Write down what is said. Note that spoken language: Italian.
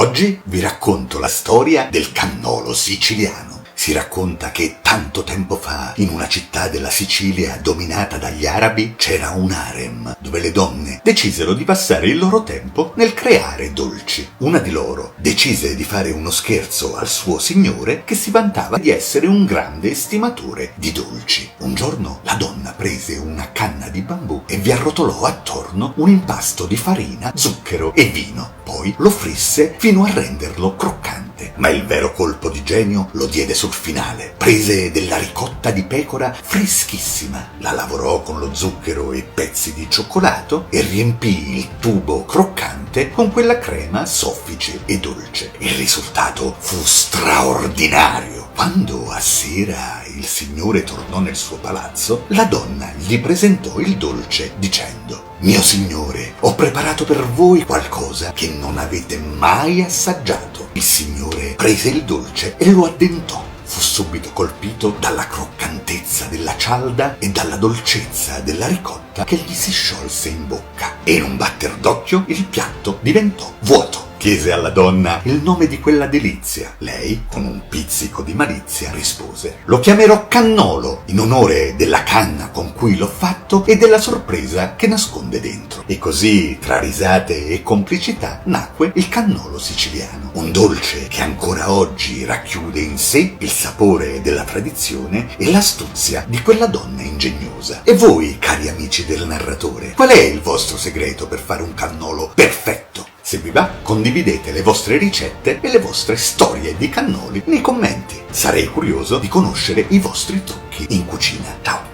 Oggi vi racconto la storia del cannolo siciliano. Si racconta che tanto tempo fa, in una città della Sicilia dominata dagli arabi, c'era un harem dove le donne decisero di passare il loro tempo nel creare dolci. Una di loro decise di fare uno scherzo al suo signore che si vantava di essere un grande estimatore di dolci. Un giorno la donna prese una canna di bambù e vi arrotolò attorno un impasto di farina, zucchero e vino. Poi lo frisse fino a renderlo croccante. Ma il vero colpo di genio lo diede sul finale. Prese della ricotta di pecora freschissima, la lavorò con lo zucchero e pezzi di cioccolato e riempì il tubo croccante con quella crema soffice e dolce. Il risultato fu straordinario. Quando a sera il signore tornò nel suo palazzo, la donna gli presentò il dolce dicendo: «Mio signore, ho preparato per voi qualcosa che non avete mai assaggiato». Il signore prese il dolce e lo addentò. Fu subito colpito dalla croccantezza della cialda e dalla dolcezza della ricotta che gli si sciolse in bocca. E in un batter d'occhio il piatto diventò vuoto. Chiese alla donna il nome di quella delizia. Lei, con un pizzico di malizia, rispose: «Lo chiamerò cannolo, in onore della canna con cui l'ho fatto e della sorpresa che nasconde dentro». E così, tra risate e complicità, nacque il cannolo siciliano, un dolce che ancora oggi racchiude in sé il sapore della tradizione e l'astuzia di quella donna ingegnosa. E voi, cari amici del narratore, qual è il vostro segreto per fare un cannolo perfetto? Se vi va, condividete le vostre ricette e le vostre storie di cannoli nei commenti. Sarei curioso di conoscere i vostri trucchi in cucina. Ciao!